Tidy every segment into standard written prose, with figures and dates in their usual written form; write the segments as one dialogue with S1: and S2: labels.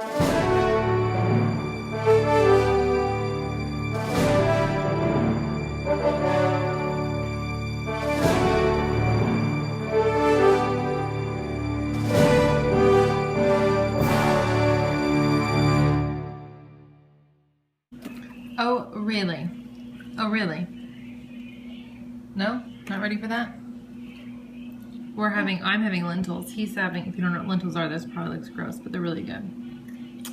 S1: Oh, really? Oh, really? No? Not ready for that? I'm having lentils. He's having, if you don't know what lentils are, this probably looks gross, but they're really good.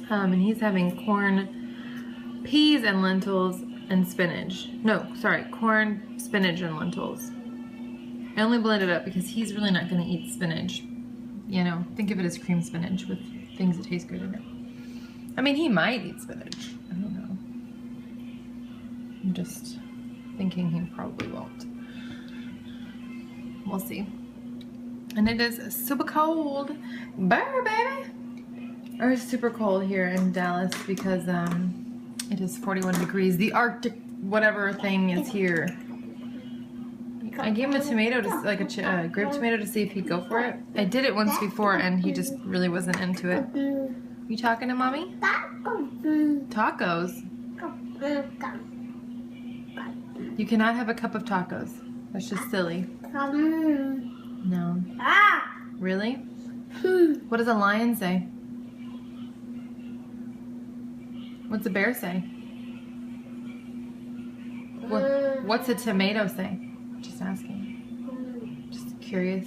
S1: And he's having corn, peas and lentils and spinach. No, sorry, corn, spinach and lentils. I only blend it up because he's really not going to eat spinach. You know, think of it as cream spinach with things that taste good in it. I mean, he might eat spinach. I don't know. I'm just thinking he probably won't. We'll see. And it is super cold. Burr, baby! Or it's super cold here in Dallas because it is 41 degrees. The Arctic whatever thing is here. I gave him a tomato, like a grape tomato, to see if he'd go for it. I did it once before and he just really wasn't into it. You talking to mommy? Tacos? You cannot have a cup of tacos. That's just silly. No. Really? What does a lion say? What's a bear say? What's a tomato say? Just asking. Just curious.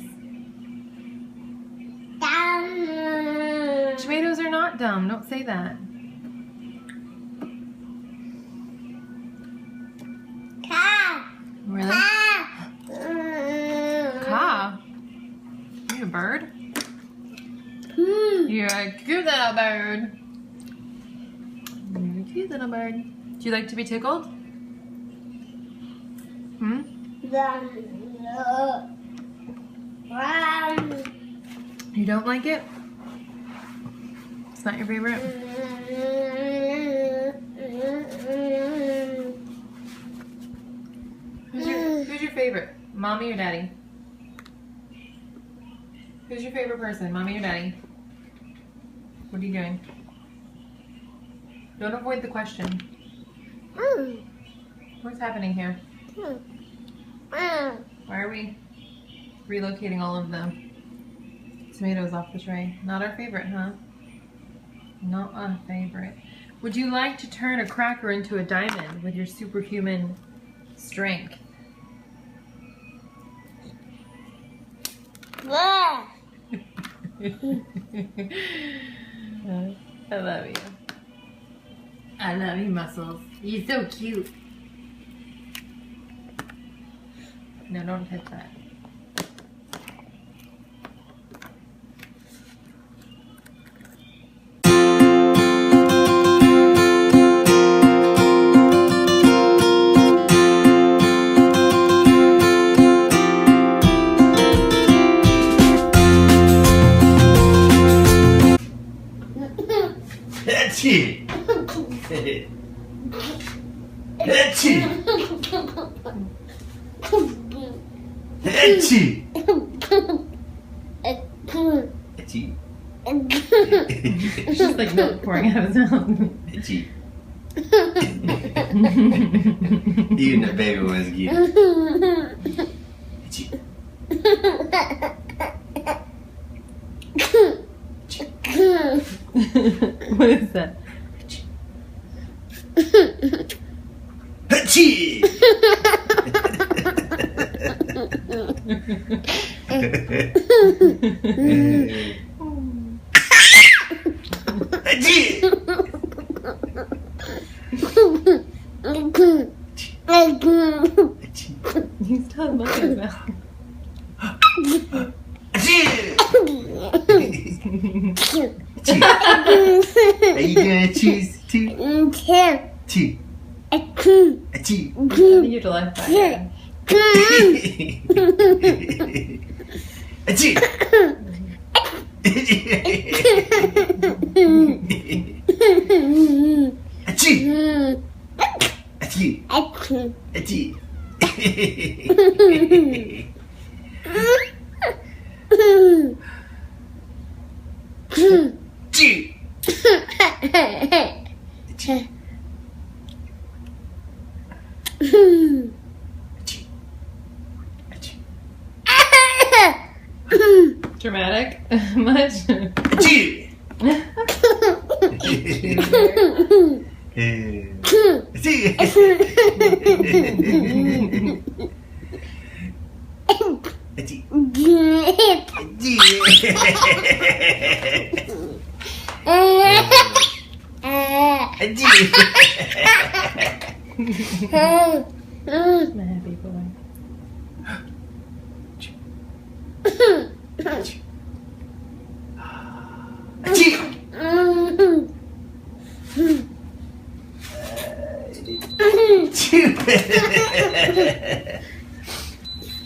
S1: Tomatoes are not dumb. Don't say that. Really? Caw. You a bird? You're a cute little bird. You're a cute little bird. Do you like to be tickled? Hmm? You don't like it? It's not your favorite? Who's your favorite? Mommy or daddy? Who's your favorite person? Mommy or daddy? What are you doing? Don't avoid the question. What's happening here? Why are we relocating all of the tomatoes off the tray? Not our favorite, huh? Not our favorite. Would you like to turn a cracker into a diamond with your superhuman strength? I love you. I love you, Muscles. You're so cute. No, don't touch that.
S2: Etchi! Etchi! Etchi! Etchi!
S1: It's just like milk pouring out of his mouth.
S2: Etchi! Even the baby was cute. Etchi!
S1: What is that?
S2: Etchi!
S1: He's still milk in his mouth.
S2: Are you gonna choose two? Two.
S1: I think you have to laugh back again. Dramatic? Much? My happy boy.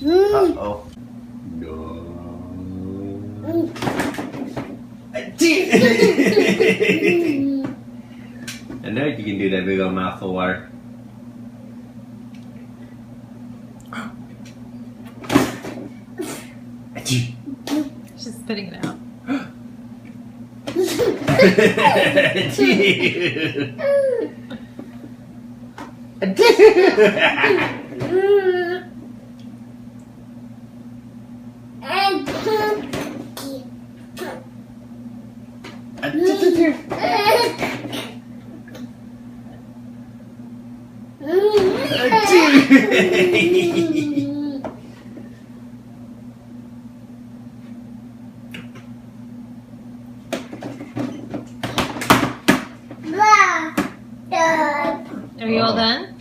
S2: Uh-oh. No. I know you can do that big old mouthful of water.
S1: She's spitting it out. Are you all done?